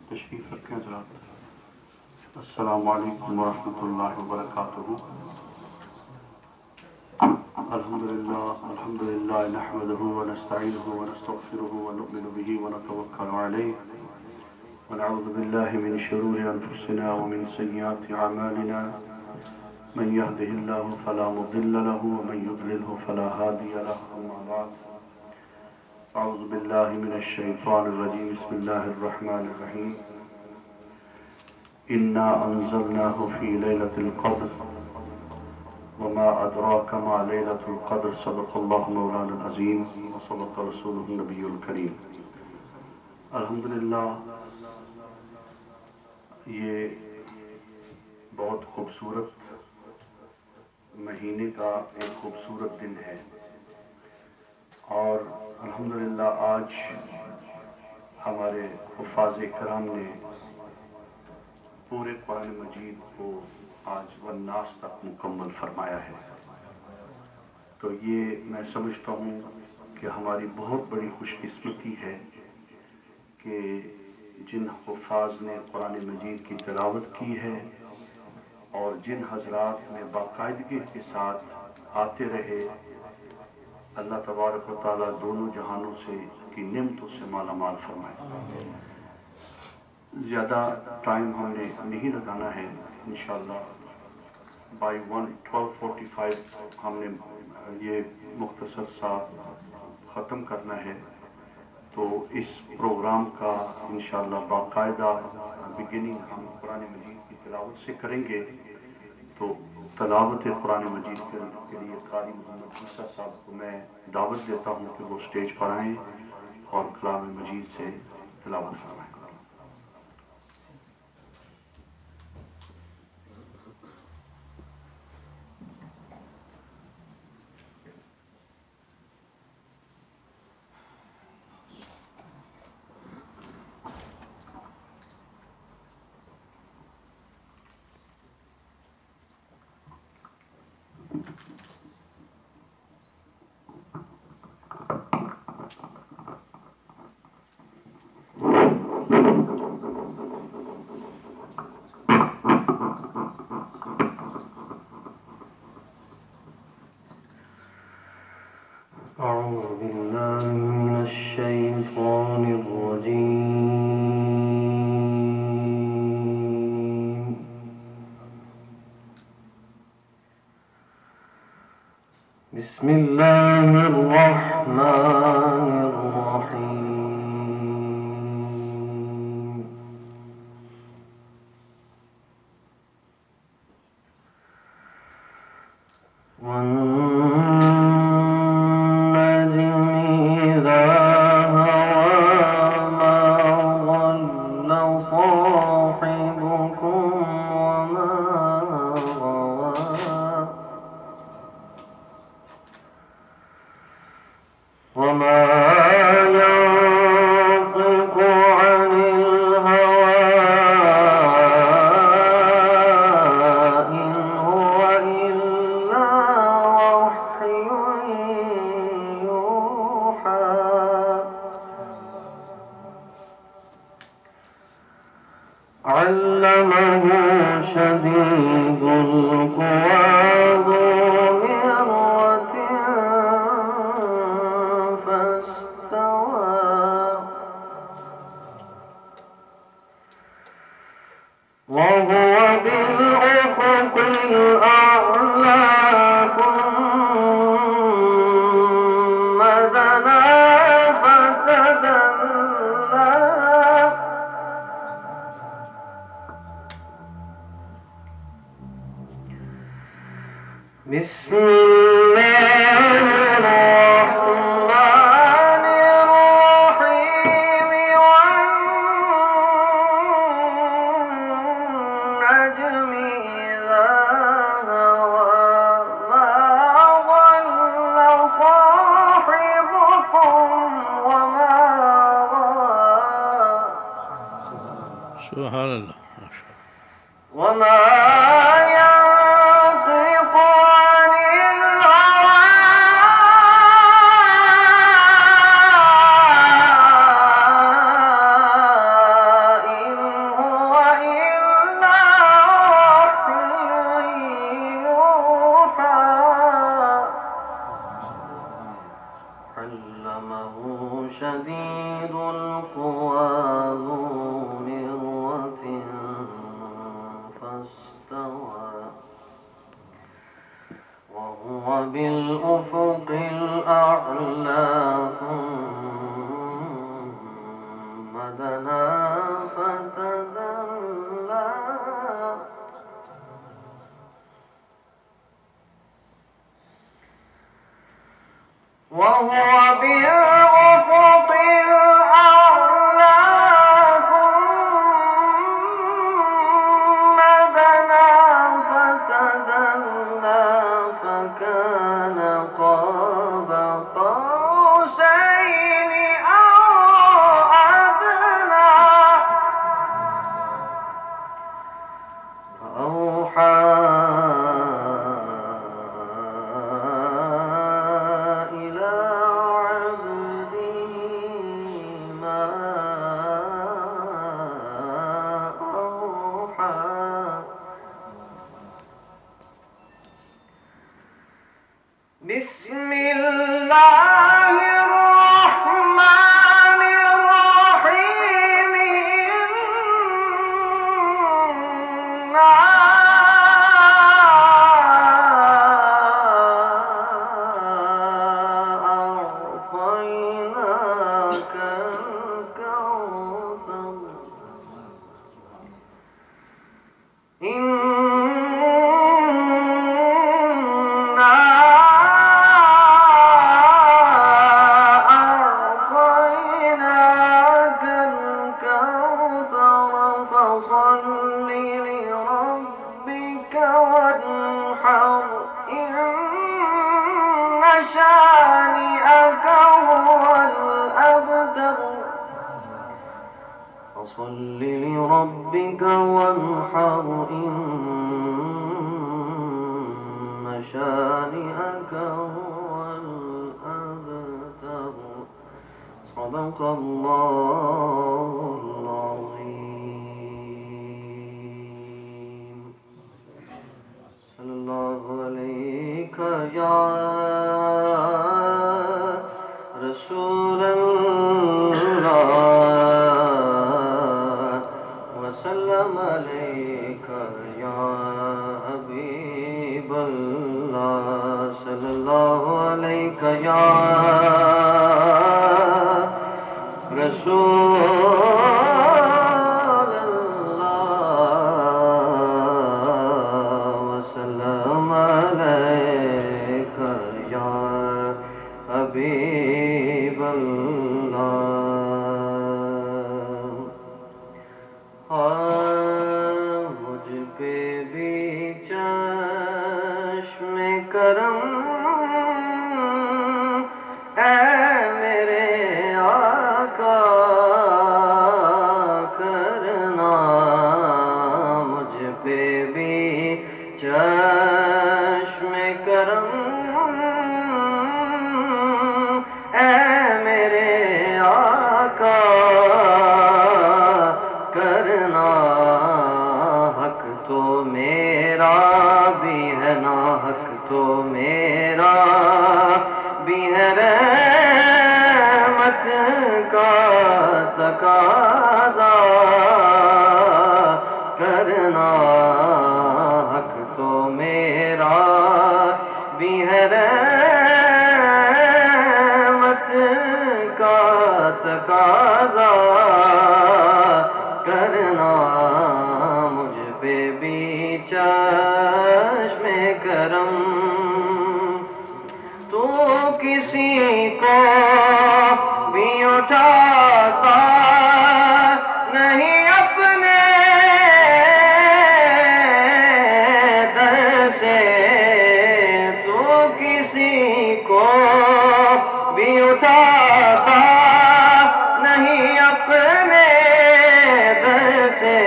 تشریف رکھیں حضرات۔ السلام علیکم ورحمۃ اللہ وبرکاتہ۔ الحمدللہ نحمده ونستعینه ونستغفره ونؤمن به ونتوکل علیہ ونعوذ باللہ من شرور انفسنا ومن سیئات اعمالنا، من يهده الله فلا مضل له ومن يضلله فلا هادي له، اما بعد اعوذ باللہ من الشیطان الرجیم، بسم اللہ الرحمن الرحیم۔ انا انزلناه في ليلة القدر وما ادراک ما ليلة القدر، صدق اللہ مولانا العظیم وصدق رسولہ النبی الکریم۔ الحمدللہ یہ بہت خوبصورت مہینے کا ایک خوبصورت دن ہے، اور الحمدللہ آج ہمارے حفاظ کرام نے پورے قرآن مجید کو آج والناس تک مکمل فرمایا ہے، تو یہ میں سمجھتا ہوں کہ ہماری بہت بڑی خوش قسمتی ہے کہ جن حفاظ نے قرآن مجید کی تلاوت کی ہے اور جن حضرات نے باقاعدگی کے ساتھ آتے رہے، اللہ تبارک و تعالیٰ دونوں جہانوں سے کی نعمتوں سے مالا مال فرمائے۔ زیادہ ٹائم ہم نے نہیں لگانا ہے، انشاءاللہ بائی 12:45 ہم نے یہ مختصر سا ختم کرنا ہے، تو اس پروگرام کا انشاءاللہ باقاعدہ بگننگ ہم قرآن مجید کی تلاوت سے کریں گے، تو تلاوت قرآن مجید کے لیے قاری محمد عیسیٰ صاحب کو میں دعوت دیتا ہوں کہ وہ اسٹیج پر آئیں اور کلام مجید سے تلاوت فرمائیں۔ أعوذ بالله من الشيطان الرجيم، بسم الله الرحمن الرحيم۔ علمه شديد القوى ذو مرة فاستوى، وهو بالأفق الأعلى ثم دنا فتدلى، بسم الله الرحمن الرحيم، والنجم إذا هوى، ما ضل صاحبكم وما غوى، سبحان الله، وما إن فتدلى وهو بالأفق الأعلى ثم دنا فتدلى فكان قاب قوسين أو أدنى فأوحى إلى عبده ما أوحى بسم الله الرحمن الرحيم إنا أعطيناك الكوثر إنا أعطيناك الكوثر فصل لربك وانحر إن شانئك هو الأبتر فصل لربك وانحر إن شانئك هو الأبتر صدق الله العظيم صلى الله عليك يا رسول الله وسلم عليك يا حبيب الله صلى الله عليك يا رسول الله وسلم عليك يا حبيب الله مجھ پہ بھی چشم کرم اے میرے آقا کرنا مجھ پہ بھی چشم کرم اے میرے آقا کرنا حق تو میرا بھی ہے نا حق تو میرا بھی ہے رحمت کا تقاضا کرنا حق تو میرا بھی ہے رحمت کا تقاضا کرنا مجھ پہ بھی چشم کرم تو کسی کو بھی اٹھاتا نہیں اپنے در سے تو کسی کو بھی اٹھاتا نہیں اپنے در سے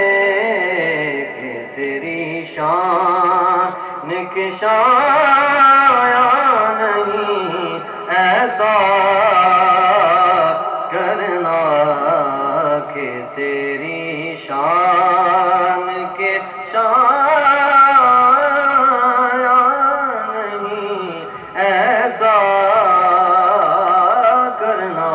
کہ تیری شان کے شایان نہیں ایسا کرنا کہ تیری شان کے شایان نہیں ایسا کرنا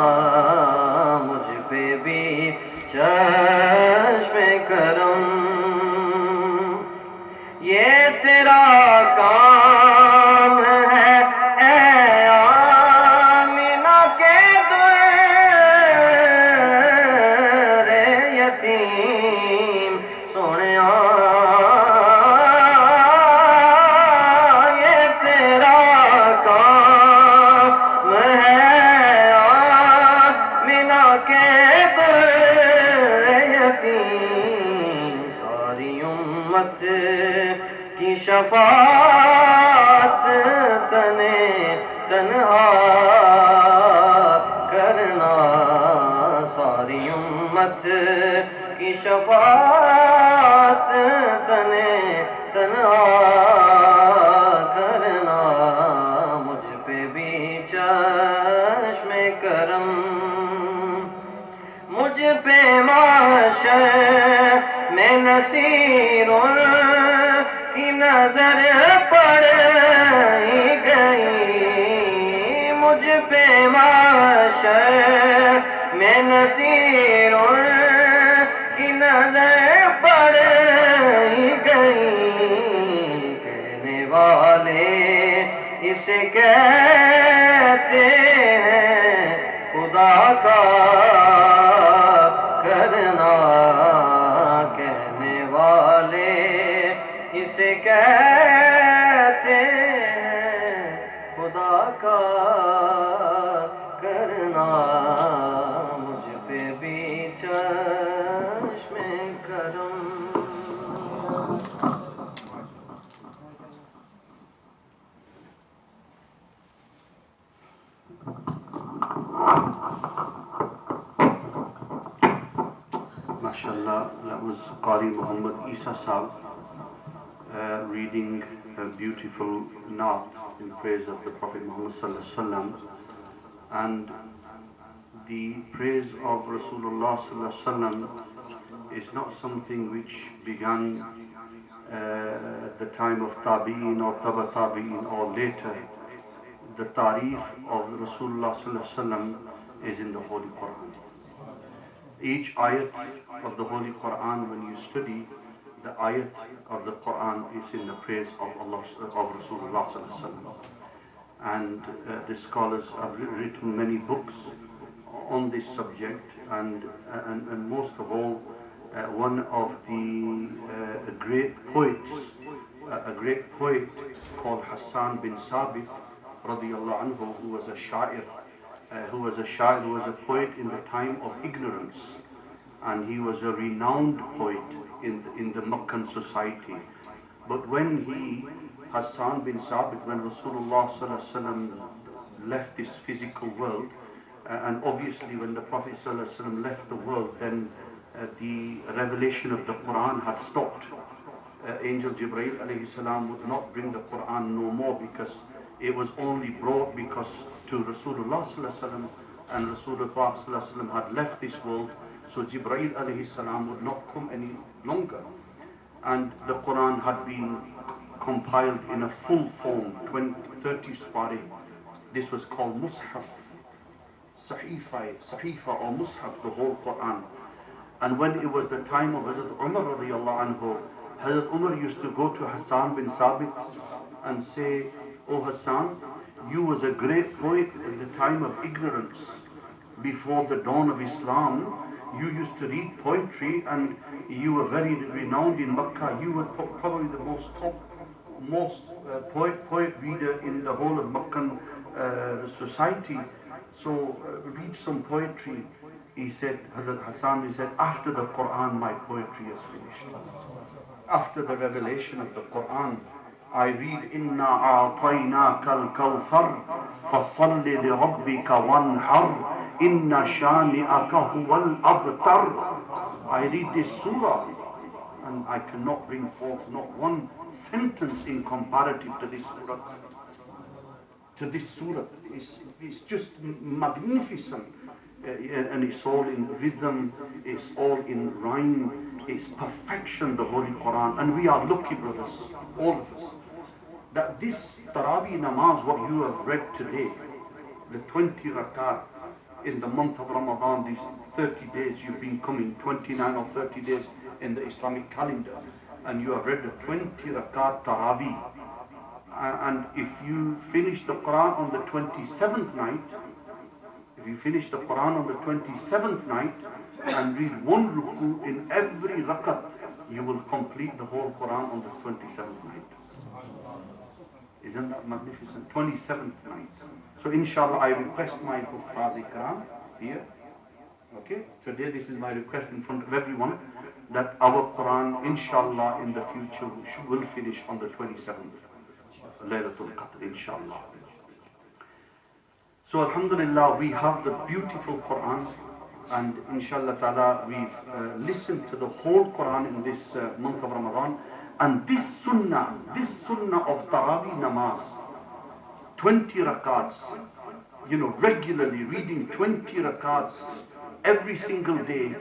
مجھ پہ بھی چشم کرم یہ تیرا کام ہے اے آمینہ کے در यतीम सोनिया ये तेरा काम है मिला के यतीम सारी उम्मत की शफात तने तन्हा करना सारी उम्मत की शफात तने तन्हा करना मुझ पे भी चश्मे करम मुझ पे माशर में नसीरों की नजर पड़ ही गई मुझ पे माशर में नसीरों की नजर पड़ ही गई कहने वाले इसे कहते हैं खुदा का करना कहने वाले इसे कहते हैं खुदा का करना मुझ पे भी चश्मे करम MashaAllah, that was Qari Muhammad Isa Sahab reading a beautiful naat in praise of the Prophet Muhammad Sallallahu Alaihi Wasallam. And the praise of Rasulullah Sallallahu Alaihi Wasallam is not something which began at the time of Tabi'in or Taba Tabi'in or later. The tarif of Rasulullah Sallallahu Alaihi Wasallam is in the Holy Quran. Each ayat of the Holy Quran, when you study, the ayat of the Quran is in the praise of Allah, of Rasulullah Sallallahu Alaihi Wasallam. And the scholars have written many books on this subject, and most of all, one of the great poets, a great poet called Hassan bin Sabit, radiyallahu anhu, who was a sha'ir, who was a poet in the time of ignorance, and he was a renowned poet in the Meccan society. But when Hassan bin Sabit, when Rasulullah Sallallahu Alaihi Wasallam left this physical world, and obviously when the Prophet Sallallahu Alaihi Wasallam left the world, then the revelation of the Quran had stopped. Angel Jibreel alayhi salam would not bring the Quran no more, because it was only brought because to Rasulullah Sallallahu Alaihi Wasallam, and Rasulullah Sallallahu Alaihi Wasallam had left this world, so Jibreel alayhi salam would not come any longer. And the Quran had been compiled in a full form, 30 spari. This was called Mushaf, Sahifa or Mushaf, the whole Quran. And when it was the time of Hazrat Umar radiyallahu anhu, Hazrat Umar used to go to Hassan bin Sabit and say, "Oh Hassan, you was a great poet in the time of ignorance. Before the dawn of Islam, you used to read poetry and you were very renowned in Makkah. You were probably the most poet reader in the whole of Meccan society. So read some poetry." He said, Hazrat Hassan, he said, "After the Quran, my poetry is finished. After the revelation of the Quran, I read, Inna a'tainaka al-kawthar, fasalli li rabbika wanhar, inna shani'aka huwal abtar." I read this surah, and I cannot bring forth not one sentence in comparative to this surah. It's just magnificent. And it's all in rhythm, it's all in rhyme, it's perfection, the Holy Quran. And we are lucky, brothers, all of us, that this Taraweeh namaz, what you have read today, the 20 rakat in the month of Ramadan, these 30 days you've been coming, 29 or 30 days in the Islamic calendar, and you have read the 20 rakat Taraweeh. And if you finish the Quran on the 27th night, and read one ruku in every rakat, you will complete the whole Quran on the 27th night. Isn't that magnificent? 27th night. So inshallah, I request my Huffaz-e-Quran here. Okay, today this is my request in front of everyone, that our Quran, inshallah, in the future will finish on the 27th, Laylatul Qadr, inshallah. So alhamdulillah, we have the beautiful Quran, and inshallah ta'ala, we've listened to the whole Quran in this month of Ramadan, and this sunnah of Taraweeh namaz, 20 rakats, regularly reading 20 rakats every single day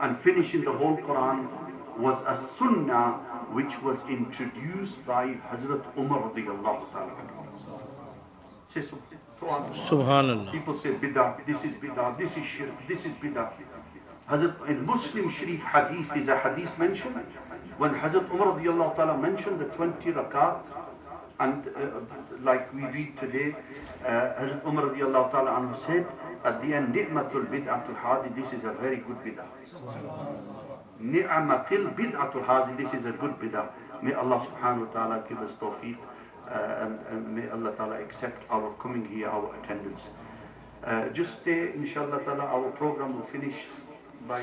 and finishing the whole Quran was a sunnah which was introduced by Hazrat Umar radiyallahu ta'ala. Say Subhanallah. People say bid'ah, this is bid'ah, this is shirk, this is bid'ah. Hazrat, in Muslim Sharif hadith is a hadith mentioned when Hazrat Umar radiyallahu ta'ala mentioned the 20 rakat, and like we read today, Hazrat Umar radiyallahu ta'ala anhu said at the end, ni'matul bid'atul hadi, this is a very good bid'ah. Ni'matul bid'atul hadi, this is a good bid'ah. May Allah subhanahu wa ta'ala give us tawfiq, and may Allah ta'ala accept our coming here, our attendance. Just stay, inshallah ta'ala, our program will finish by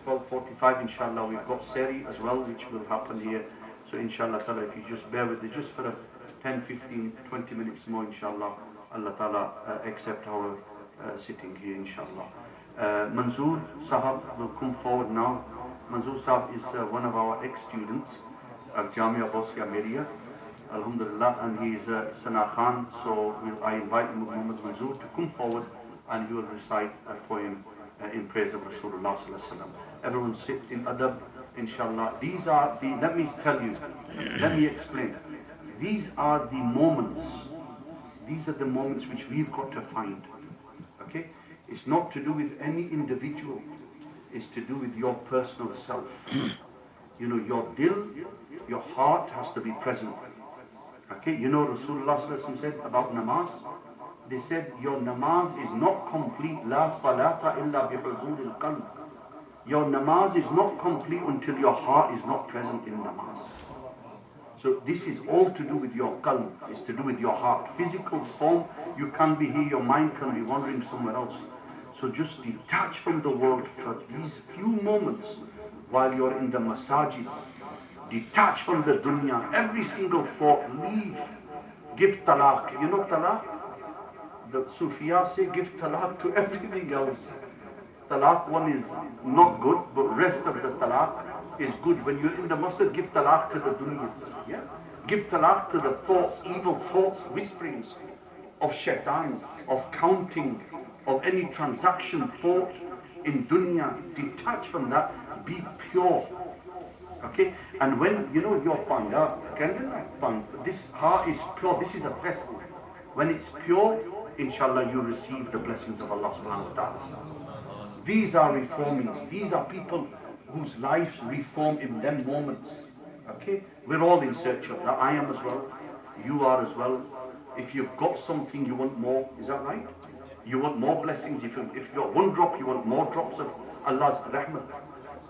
12:45, inshallah. We've got Seri as well, which will happen here. So inshallah ta'ala, if you just bear with it, just for 10, 15, 20 minutes more, inshallah, Allah ta'ala accept our sitting here, inshallah. Manzoor Sahab will come forward now. Manzoor Sahab is one of our ex-students of Jamia Ghausia Mehria, alhamdulillah, and he is Sana Khan, so I invite Muhammad Manzoor to come forward and he will recite a poem in praise of Rasulullah sallallahu alaihi wasallam. Everyone sit in adab, inshallah. These are the, let me tell you, let me explain. These are the moments which we've got to find. Okay? It's not to do with any individual. It's to do with your personal self. Your dil, your heart has to be present. Okay? Rasulullah sallallahu alaihi wasallam said about namaz, they said your namaz is not complete, la salata illa bihuzur al-qalb. Your namaz is not complete until your heart is not present in namaz. So this is all to do with your qalb, it's to do with your heart. Physical form, you can be here, your mind can be wandering somewhere else. So just detach from the world for these few moments while you're in the masajid. Detach from the dunya, every single thought, leave. Give talaq. Talaq? The Sufiya say give talaq to everything else. Talaq one is not good, but rest of the talaq is good. When you're in the masjid, give talaq to the dunya. Yeah? Give talaq to the thoughts, evil thoughts, whisperings of shaitan, of counting, of any transaction thought in dunya. Detach from that, be pure. Okay? And when, your panga, this heart is pure, this is a vessel. When it's pure, inshallah, you receive the blessings of Allah subhanahu wa ta'ala. These are reformings. These are people whose lives reform in them moments. Okay? We're all in search of that. I am as well. You are as well. If you've got something, you want more. Is that right? You want more blessings. If you're one drop, you want more drops of Allah's rahmah.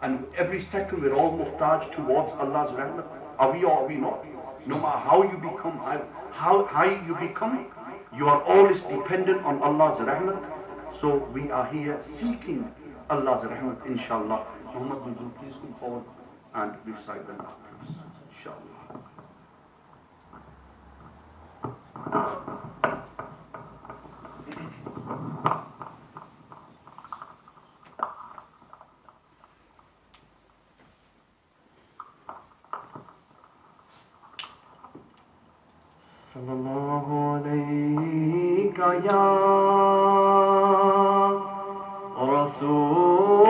And every second, we're all muhtaj towards Allah's rahmah. Are we or are we not? No matter how you become, how high you become, you are always dependent on Allah's rahmah. So we are here seeking Allah's rahmah, inshallah. Muhammad Manzoor, please come forward and recite them after us, inshallah. Sallallahu alayka ya Rasul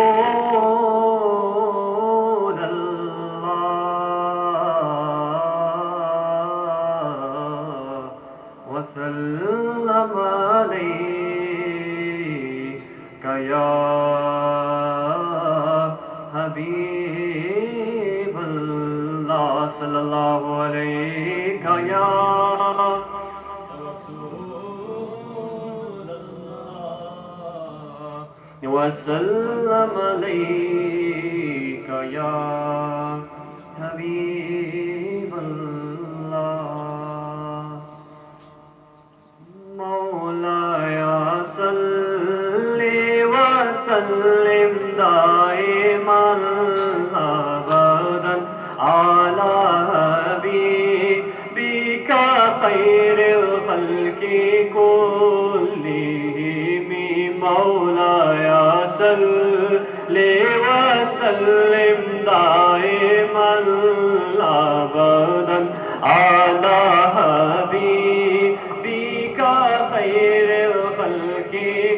Allah wa sallam alayka ya Habib Allah sallallahu alayka ya وسلم عليك يا حبيب الله مولاي صل وسلم دائما ابدا على حبيبك خير الخلق كلهم مولاي صل وسلم دائما ابدا على حبيبك خير الخلق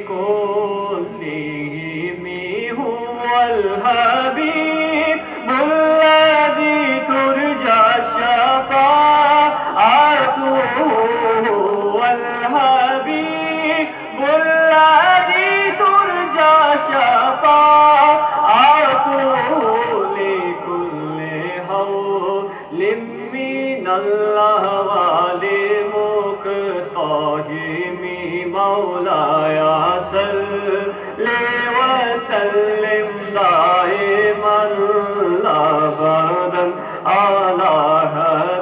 كلهم هو الحبيب الذي ترجى شفاعته هو الحبيب الذي ترجى شفاعته لكل حول من الأهوال مقتحم مولاي صل وسلم دائما أبدا على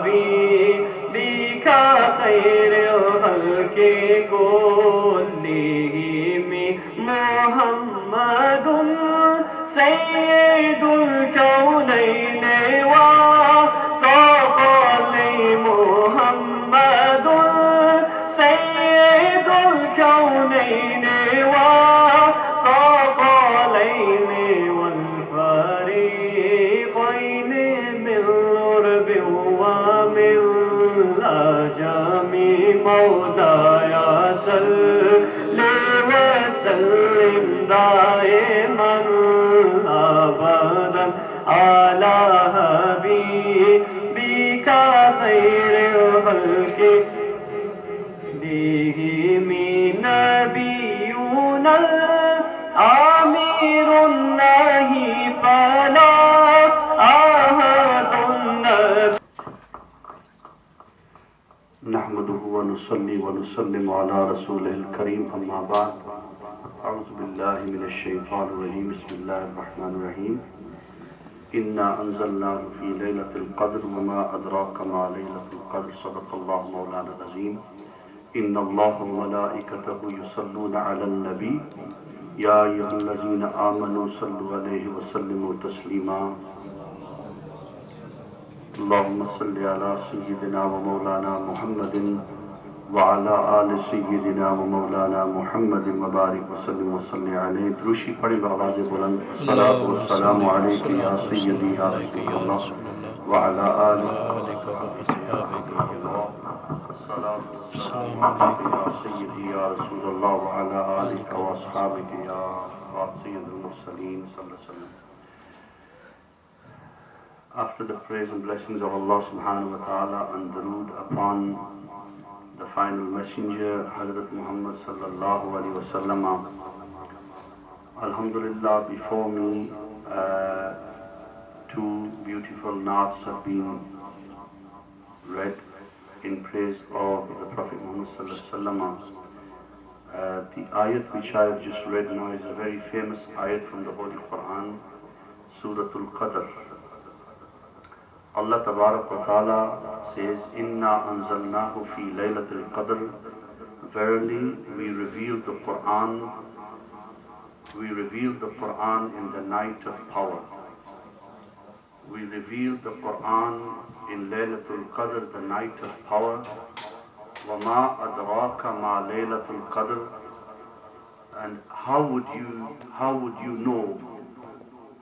حبيبك خير الخلق كلهم محمد سيد الكونين وثقلين محمد سيد الكونين وثقلين والفريقين من الغرب ومن العجم مولاي صل وسلم دائما ابدا على حبيبك خير الخلق بهم نبينا الآمر النهي فلا أحد النبي نحمده ونصلي ونسلم على رسوله الكريم أما بعد أعوذ بالله من الشيطان الرجيم بسم الله الرحمن الرحيم إنا أنزلناه في ليلة القدر وما أدراك ما ليلة القدر صدق الله مولانا العظيم إن الله وملائكته يصلون على النبي يا أيها الذين آمنوا صلوا عليه وسلموا تسليما اللهم صل على سيدنا ومولانا محمد وعلى آل سيدنا ومولانا محمد وبارك وسلم وصل عليه دروشی پڑھی بآواز بلند الصلاة والسلام عليك يا سيدي يا رسول الله وعلى آلك وأصحابك الصلاة والسلام عليك يا سيدي يا رسول الله وعلى آلك وأصحابك يا سيد المرسلين صلى الله عليه وسلم. After the praise and blessings of Allah subhanahu wa ta'ala and durood upon the final messenger Hazrat Muhammad sallallahu alaihi wasallam, alhamdulillah, before me two beautiful naats have been read in praise of the Prophet Muhammad sallallahu alaihi wasallam. The ayat which I have just read now is a very famous ayat from the Holy Quran, Suratul Qadr. Allah Tabarak wa Ta'ala says, Inna anzalnahu fi laylatil qadr. Verily we revealed the Quran in the night of power. We revealed the Quran in Laylatul Qadr, the night of power. وَمَا أَدْرَاكَ مَا لَيْلَةُ الْقَدْرِ. And how would you know?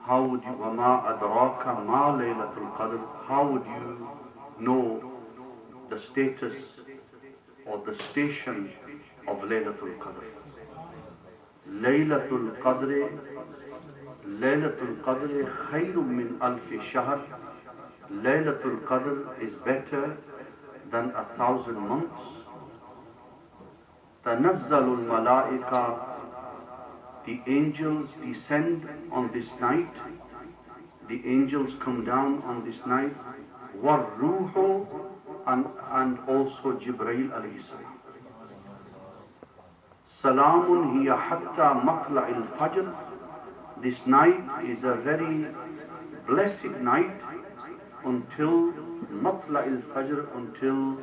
وَمَا أَدْرَاكَ مَا لَيْلَةُ الْقَدْرِ. How would you know the status or the station of Laylatul Qadr? Laylatul Qadr khayrun min alfi shahr. Laylatul Qadr is better than 1,000 months. Tanazzalul malaika. The angels descend on this night. The angels come down on this night. Warruhu, and also Jibreel alayhi salam. Salamun hiya hatta matla'il fajr. This night is a very blessed night until matla'il fajr, until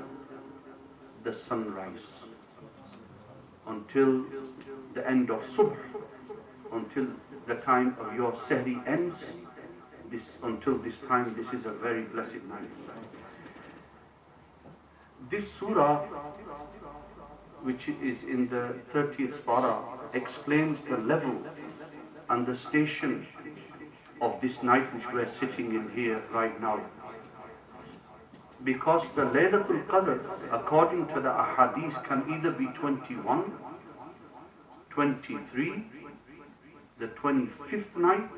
the sunrise, until the end of subh, until the time of your sehri ends. Until this time, this is a very blessed night. This surah, which is in the 30th para, explains the level and the station of this night which we are sitting in here right now. Because the Laylatul Qadr, according to the ahadith, can either be 21, 23, the 25th night,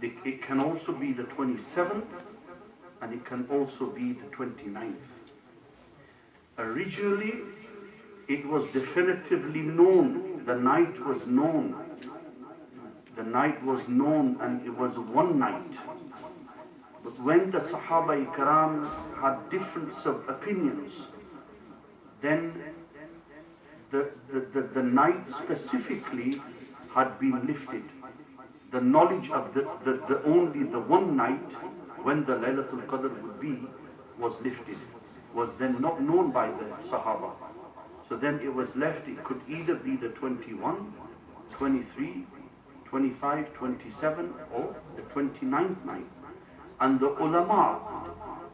it can also be the 27th, and it can also be the 29th. Originally, it was definitively known, the night was known. The night was known, and it was one night. But when the Sahaba-i-Kiram had difference of opinions, then the night specifically had been lifted. The knowledge of only the one night when the Laylatul Qadr would be was lifted, was then not known by the Sahaba. So then it was left, it could either be the 21, 23, 25, 27 or the 29th night. And the ulama,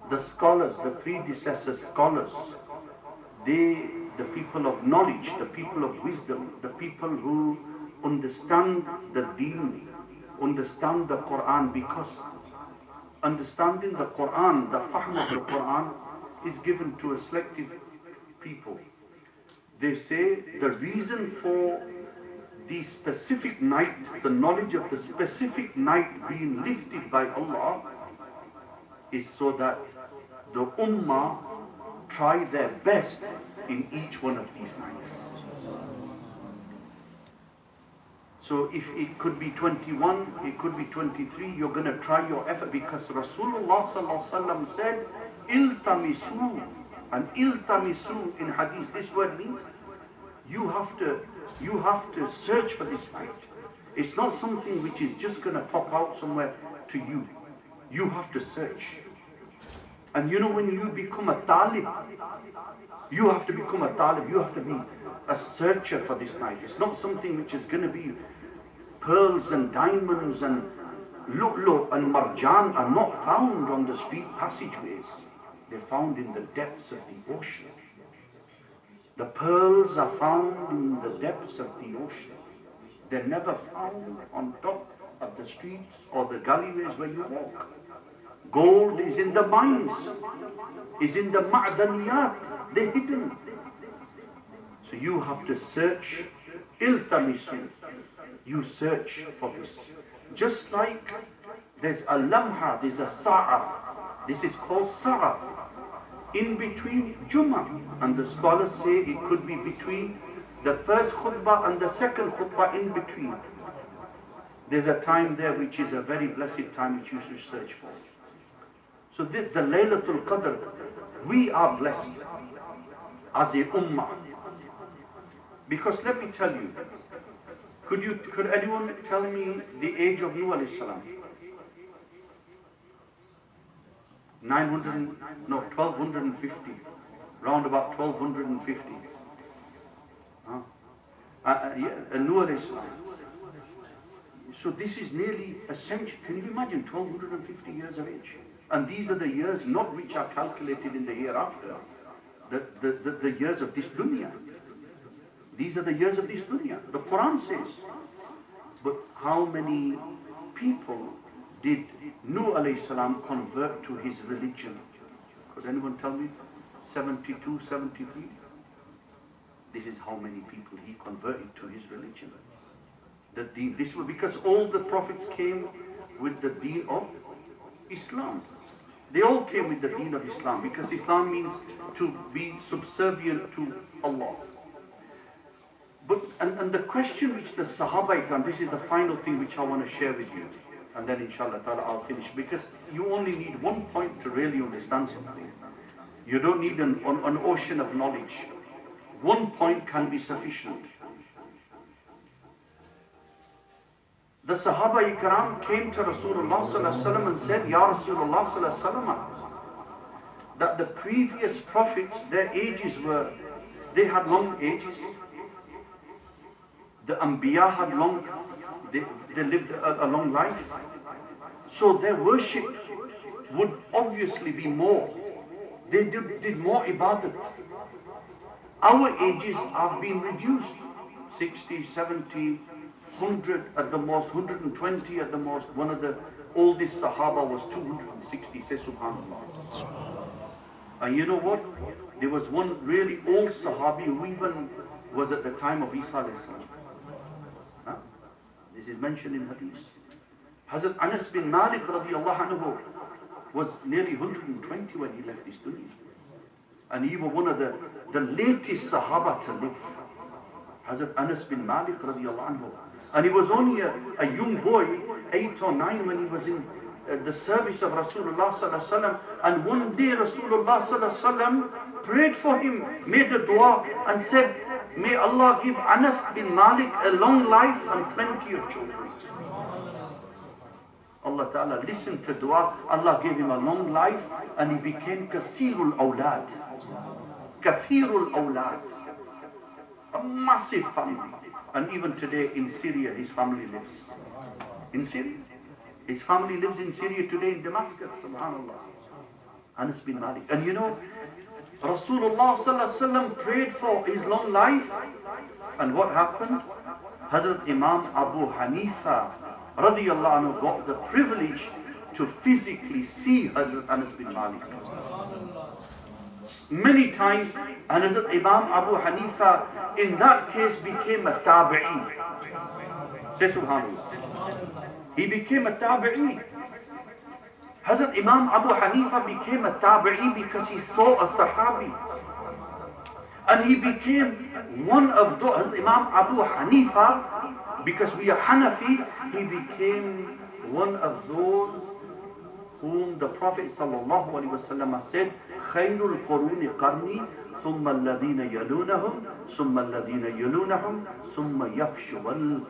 the scholars, the predecessor scholars, the people of knowledge, the people of wisdom, the people who understand the deen, understand the Quran, because understanding the Quran, the fahm of the Quran is given to a selective people. They say the reason for the specific night, the knowledge of the specific night being lifted by Allah, is so that the ummah try their best in each one of these nights. So if it could be 21, it could be 23, you're going to try your effort, because Rasulullah sallallahu alaihi wasallam said, iltamisu, and iltamisu in hadith, this word means you have to search for this night. It's not something which is just going to pop out somewhere to you. You have to search. And you know, when you become a talib, you have to become a talib, you have to be a searcher for this night. It's not something which is going to be pearls and diamonds and lu'lu and marjan are not found on the street passageways. They're found in the depths of the ocean. The pearls are found in the depths of the ocean. They're never found on top of the streets or the galleyways where you walk. Gold is in the mines, is in the ma'daniyat, they're hidden. So you have to search, iltamisu, you search for this. Just like there's a lamha, there's a sa'a, this is called sa'a, in between Jummah. And the scholars say it could be between the first khutbah and the second khutbah, in between. There's a time there which is a very blessed time which you should search for. So the Laylatul Qadr, we are blessed as a ummah. Because let me tell you, could anyone tell me the age of Nuh alayhi salam? 1250, round about 1250. Nuh alayhi salam. So this is nearly a century. Can you imagine 1250 years of age? And these are the years not which are calculated in the hereafter, the years of this dunya. These are the years of this dunya. The Quran says. But how many people did Nuh alayhi salam convert to his religion? Could anyone tell me? 72, 73? This is how many people he converted to his religion. This was because all the prophets came with the deen of Islam. They all came with the deen of Islam, because Islam means to be subservient to Allah. But and the question which the Sahaba, this is the final thing which I want to share with you, and then inshallah ta'ala I'll finish, because you only need one point to really understand something. You don't need an ocean of knowledge. One point can be sufficient. The Sahaba Ikram came to Rasulullah sallallahu alaihi wasallam and said, Ya Rasulullah sallallahu alaihi wasallam, that the previous prophets, their ages were, they had long ages. The Anbiya had they lived a long life. So their worship would obviously be more. They did more ibadat. Our ages have been reduced. 60, 70, 100 at the most, 120 at the most. One of the oldest Sahaba was 260, say subhanAllah. And you know what? There was one really old Sahabi who even was at the time of Isa alayhi salam. Huh? This is mentioned in Hadith. Hazrat Anas bin Malik radiallahu anhu was nearly 120 when he left this dunya. And he was one of the latest Sahaba to live. Hazrat Anas bin Malik radiallahu anhu. And he was only a young boy, 8 or 9, when he was in the service of Rasulullah sallallahu alaihi wasallam. And one day Rasulullah sallallahu alaihi wasallam prayed for him, made a dua and said, may Allah give Anas bin Malik a long life and plenty of children. Allah Ta'ala listened to dua, Allah gave him a long life and he became Kathirul Awlad. Kathirul Awlad. A massive family. And even today in Syria, his family lives. In Syria. His family lives in Syria today in Damascus, subhanAllah. Anas bin Malik. And you know, Rasulullah sallallahu alaihi wasallam prayed for his long life. And what happened? Hazrat Imam Abu Hanifa radiyallahu anhu got the privilege to physically see Hazrat Anas bin Malik. Many times, and Hazrat Imam Abu Hanifa in that case became a tabi'i. Say subhanAllah. He became a tabi'i. Hazrat Imam Abu Hanifa became a tabi'i because he saw a sahabi. And he became one of those, Hazrat Imam Abu Hanifa, because we are Hanafi, he became one of those whom the Prophet sallallahu alaihi wasallam said, "Khairul quruni qarni, thumma alladhina yalunahum, thumma alladhina yalunahum, thumma yafshu al